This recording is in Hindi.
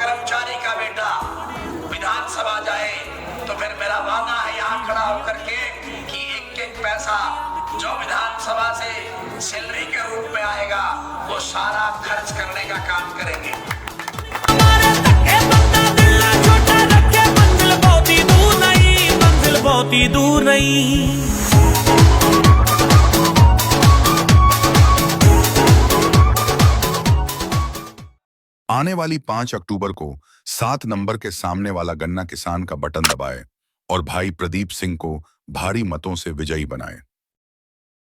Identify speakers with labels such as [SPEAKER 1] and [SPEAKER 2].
[SPEAKER 1] कर्मचारी का बेटा विधानसभा जाए तो फिर मेरा वादा है यहाँ खड़ा होकर के कि एक एक पैसा जो विधानसभा से सैलरी के रूप में आएगा वो सारा खर्च करने का काम करेंगे।
[SPEAKER 2] बहुत ही दूर नहीं।
[SPEAKER 3] आने वाली 5 अक्टूबर को 7 नंबर के सामने वाला गन्ना किसान का बटन दबाएं और भाई प्रदीप सिंह को भारी मतों से विजयी बनाएं।